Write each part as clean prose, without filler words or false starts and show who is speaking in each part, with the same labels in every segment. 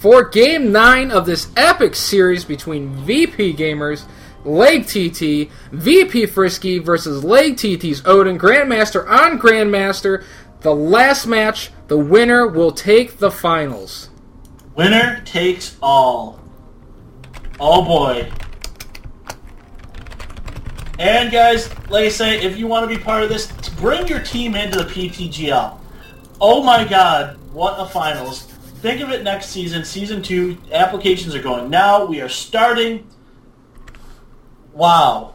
Speaker 1: for Game 9 of this epic series between VP Gamers, LaGTT, VP Frisky versus LaGTT's Odin, Grandmaster on Grandmaster. The last match, the winner will take the finals.
Speaker 2: Winner takes all. Oh boy. And guys, like I say, if you want to be part of this, bring your team into the PTGL. Oh my god, what a finals. Think of it next season, Season 2, applications are going now, we are starting. Wow.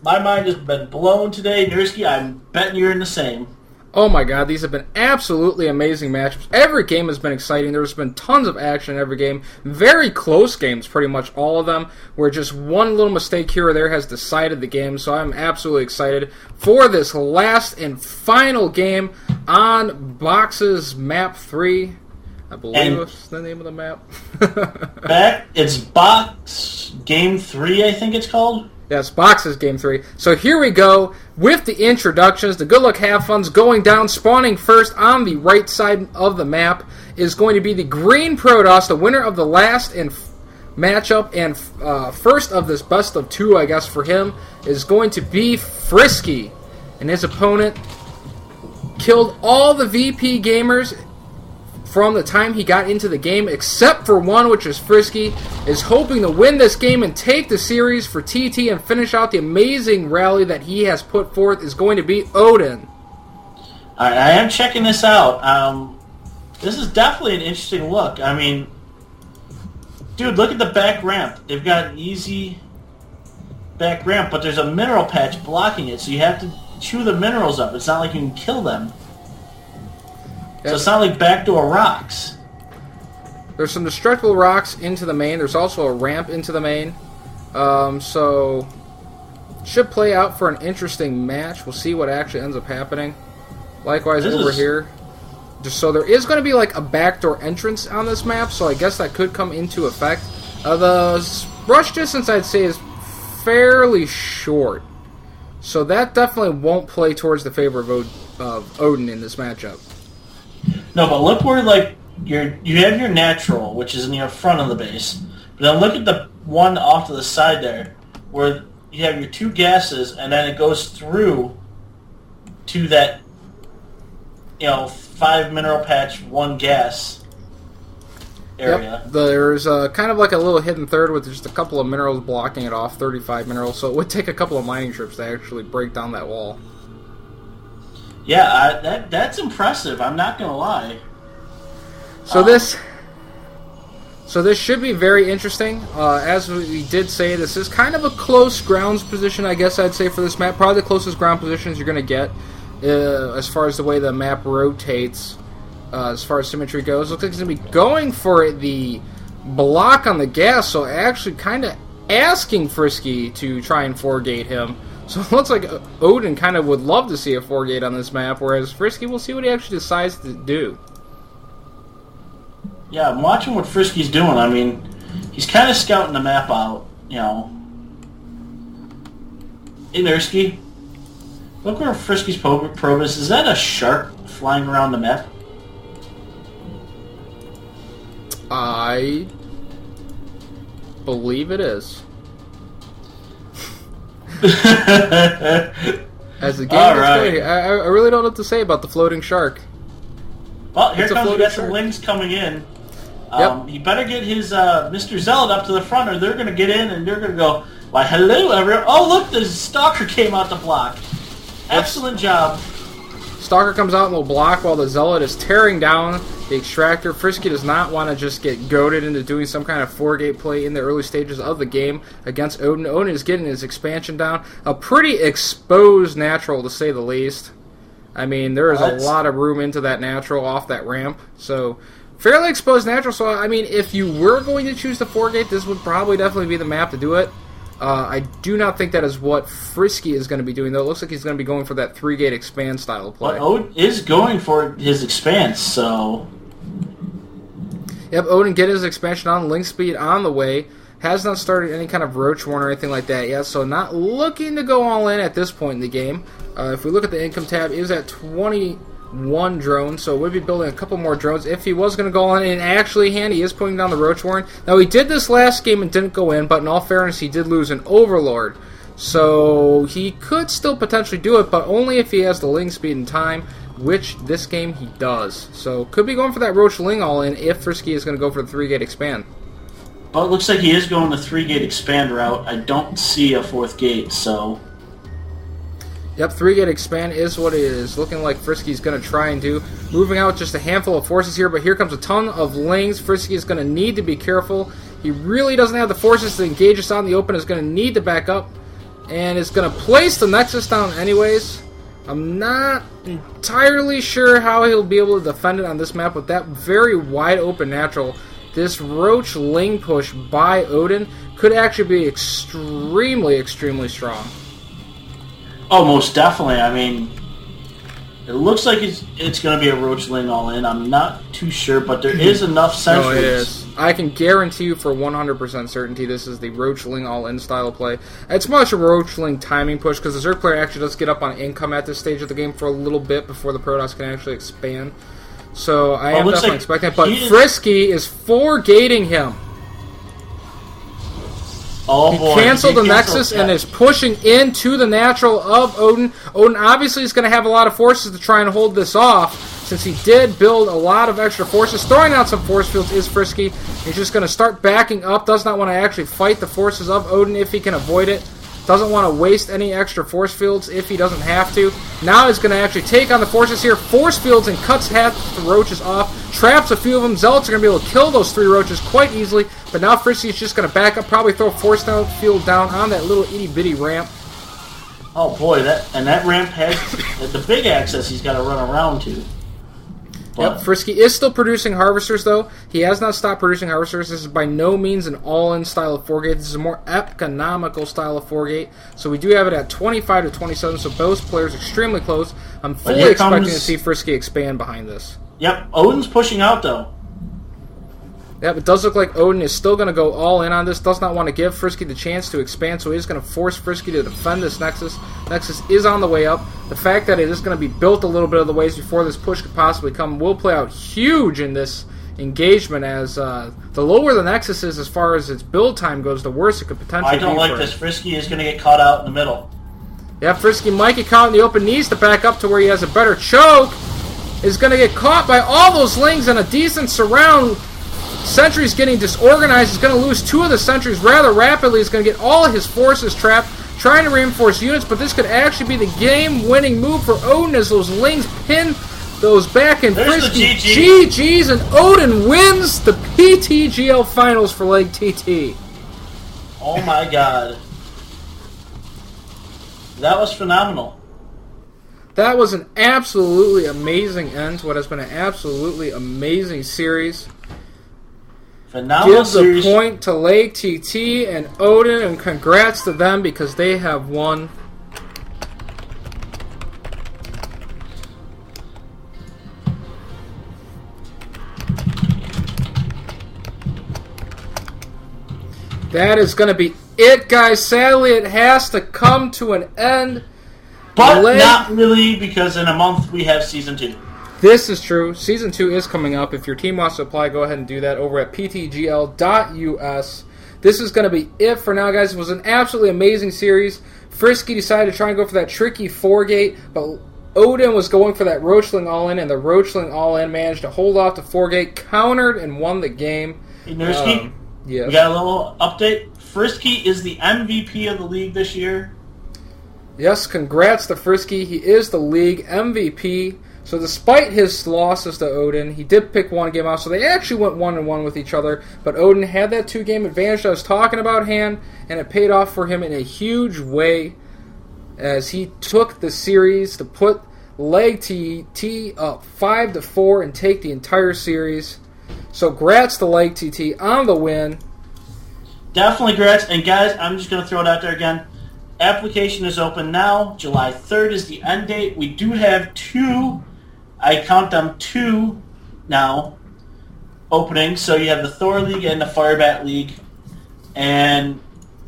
Speaker 2: My mind has been blown today. Nursky, I'm betting you're in the same.
Speaker 1: Oh my god, these have been absolutely amazing matchups. Every game has been exciting. There's been tons of action in every game. Very close games, pretty much all of them, where just one little mistake here or there has decided the game. So I'm absolutely excited for this last and final game on Box's Map 3. I believe it's the name of the map.
Speaker 2: It's Box Game 3, I think it's called.
Speaker 1: Yes, Box's Game 3. So here we go with the introductions. The Good Luck Have Fun's going down. Spawning first on the right side of the map is going to be the Green Protoss, the winner of the last and matchup, and first of this best of two, I guess, for him, is going to be Frisky. And his opponent killed all the VP gamers from the time he got into the game, except for one, which is Frisky, is hoping to win this game and take the series for TT and finish out the amazing rally that he has put forth, is going to be Odin.
Speaker 2: I am checking this out. This is definitely an interesting look. I mean, dude, look at the back ramp. They've got an easy back ramp, but there's a mineral patch blocking it, so you have to chew the minerals up. It's not like you can kill them. So it's not like backdoor rocks.
Speaker 1: There's some destructible rocks into the main. There's also a ramp into the main. So should play out for an interesting match. We'll see what actually ends up happening. Likewise over here. So there is going to be like a backdoor entrance on this map, so I guess that could come into effect. The rush distance, I'd say, is fairly short. So that definitely won't play towards the favor of Odin in this matchup.
Speaker 2: No, but look where, like, you have your natural, which is in the front of the base. But then look at the one off to the side there, where you have your two gases, and then it goes through to that, 5 mineral patch, 1 gas area.
Speaker 1: Yep. There's kind of like a little hidden third with just a couple of minerals blocking it off, 35 minerals, so it would take a couple of mining trips to actually break down that wall.
Speaker 2: Yeah, that's impressive. I'm not gonna lie.
Speaker 1: So this should be very interesting. As we did say, this is kind of a close grounds position, I guess I'd say, for this map. Probably the closest ground positions you're gonna get as far as the way the map rotates. As far as symmetry goes, looks like he's gonna be going for the block on the gas. So actually, kind of asking Frisky to try and 4-gate him. So it looks like Odin kind of would love to see a 4-gate on this map, whereas Frisky, we'll see what he actually decides to do.
Speaker 2: Yeah, I'm watching what Frisky's doing. I mean, he's kind of scouting the map out, Hey, Nursky, look where Frisky's probe is. Is that a shark flying around the map?
Speaker 1: I believe it is. As the game is going, I really don't know what to say about the floating shark.
Speaker 2: Well, here comes, we got some links coming in.
Speaker 1: Yep.
Speaker 2: He better get his Mr. Zealot up to the front, or they're going to get in and they're going to go, why, hello, everyone. Oh, look, the Stalker came out to block. Excellent job.
Speaker 1: Stalker comes out and will block while the Zealot is tearing down the Extractor. Frisky does not want to just get goaded into doing some kind of 4-gate play in the early stages of the game against Odin. Odin is getting his expansion down. A pretty exposed natural, to say the least. I mean, there is a lot of room into that natural off that ramp. So, fairly exposed natural. So, I mean, if you were going to choose the 4-gate, this would probably definitely be the map to do it. I do not think that is what Frisky is going to be doing, though. It looks like he's going to be going for that 3-gate expand style play.
Speaker 2: But Odin is going for his expanse, so...
Speaker 1: Yep, Odin get his expansion on, link speed on the way. Has not started any kind of roach warn or anything like that yet, so not looking to go all in at this point in the game. If we look at the income tab, it is at 21 one drone, so we'll be building a couple more drones if he was going to go on. And actually, he is putting down the Roach Warren. Now, he did this last game and didn't go in, but in all fairness, he did lose an Overlord. So he could still potentially do it, but only if he has the Ling speed and time, which this game he does. So could be going for that Roach Ling all in if Frisky is going to go for the 3-gate expand.
Speaker 2: Well, it looks like he is going the 3-gate expand route. I don't see a 4th gate, so...
Speaker 1: Yep, 3-gate expand is what it is looking like Frisky's going to try and do. Moving out just a handful of forces here, but here comes a ton of Lings. Frisky is going to need to be careful. He really doesn't have the forces to engage us out in the open. Is going to need to back up. And is going to place the Nexus down anyways. I'm not entirely sure how he'll be able to defend it on this map with that very wide open natural. This Roach Ling push by Odin could actually be extremely, extremely strong.
Speaker 2: Oh, most definitely. I mean, it looks like it's going to be a Roach Ling all in. I'm not too sure, but there is enough sentries.
Speaker 1: No, it is. I can guarantee you for 100% certainty this is the Roach Ling all in style of play. It's much a Roach Ling timing push because the Zerg player actually does get up on income at this stage of the game for a little bit before the Protoss can actually expand. So I am definitely expecting it. But Frisky is 4-gating him.
Speaker 2: Oh boy,
Speaker 1: he canceled the Nexus and is pushing into the natural of Odin. Odin obviously is going to have a lot of forces to try and hold this off, since he did build a lot of extra forces. Throwing out some force fields is Frisky. He's just going to start backing up. Does not want to actually fight the forces of Odin if he can avoid it. Doesn't want to waste any extra force fields if he doesn't have to. Now he's going to actually take on the forces here. Force fields and cuts half the roaches off. Traps a few of them. Zealots are going to be able to kill those 3 roaches quite easily. But now Frisky is just going to back up. Probably throw a force field down on that little itty-bitty ramp.
Speaker 2: Oh boy, that ramp has the big access he's got to run around to.
Speaker 1: Yep, Frisky is still producing Harvesters, though. He has not stopped producing Harvesters. This is by no means an all-in style of 4-gate. This is a more economical style of 4-gate. So we do have it at 25 to 27, so both players extremely close. I'm fully expecting to see Frisky expand behind this.
Speaker 2: Yep, Odin's pushing out, though.
Speaker 1: Yep, it does look like Odin is still going to go all in on this. Does not want to give Frisky the chance to expand, so he is going to force Frisky to defend this Nexus. Nexus is on the way up. The fact that it is going to be built a little bit of the ways before this push could possibly come will play out huge in this engagement, as the lower the Nexus is as far as its build time goes, the worse it could potentially be.
Speaker 2: I don't like this. Frisky is going to get caught out in the middle.
Speaker 1: Yeah, Frisky might get caught in the open, needs to back up to where he has a better choke. Is going to get caught by all those Lings and a decent surround. Sentry's getting disorganized. He's going to lose 2 of the sentries rather rapidly. He's going to get all of his forces trapped, trying to reinforce units, but this could actually be the game-winning move for Odin as those Lings pin those back in Frisky. GG's, and Odin wins the PTGL Finals for LaGTT.
Speaker 2: Oh my god. That was phenomenal.
Speaker 1: That was an absolutely amazing end to what has been an absolutely amazing series.
Speaker 2: Phenomenal
Speaker 1: Gives a point to LaGTT and Odin, and congrats to them because they have won. That is going to be it, guys. Sadly, it has to come to an end.
Speaker 2: But not really, because in a month we have Season 2.
Speaker 1: This is true. Season 2 is coming up. If your team wants to apply, go ahead and do that over at ptgl.us. This is going to be it for now, guys. It was an absolutely amazing series. Frisky decided to try and go for that tricky 4-gate, but Odin was going for that Roachling all-in, and the Roachling all-in managed to hold off the 4-gate, countered, and won the game.
Speaker 2: Hey, Nursky,
Speaker 1: yes.
Speaker 2: We got a little update. Frisky is the MVP of the league this year.
Speaker 1: Yes, congrats to Frisky. He is the league MVP. So despite his losses to Odin, he did pick one game out. So they actually went 1-1 with each other. But Odin had that 2-game advantage I was talking about, and it paid off for him in a huge way as he took the series to put LaGTT up 5-4 and take the entire series. So grats to LaGTT on the win.
Speaker 2: Definitely grats. And guys, I'm just going to throw it out there again. Application is open now. July 3rd is the end date. We do have 2, I count them 2 now, openings. So you have the Thor League and the Firebat League. And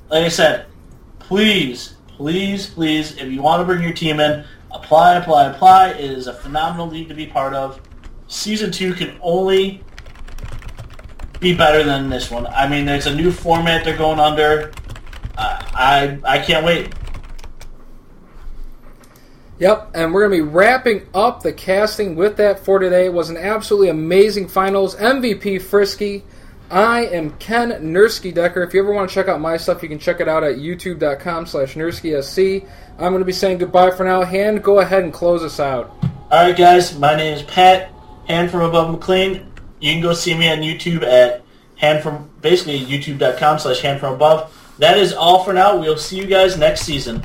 Speaker 2: like I said, please, please, please, if you want to bring your team in, Apply, apply, apply. It is a phenomenal league to be part of. Season 2 can only be better than this one. I mean, there's a new format they're going under. I can't wait.
Speaker 1: Yep, and we're going to be wrapping up the casting with that for today. It was an absolutely amazing finals. MVP Frisky. I am Ken Nursky Decker. If you ever want to check out my stuff, you can check it out at youtube.com/NurskySC. I'm going to be saying goodbye for now. Hand, go ahead and close us out.
Speaker 2: All right, guys. My name is Pat, Hand from Above McLean. You can go see me on YouTube at youtube.com/handfromabove. That is all for now. We'll see you guys next season.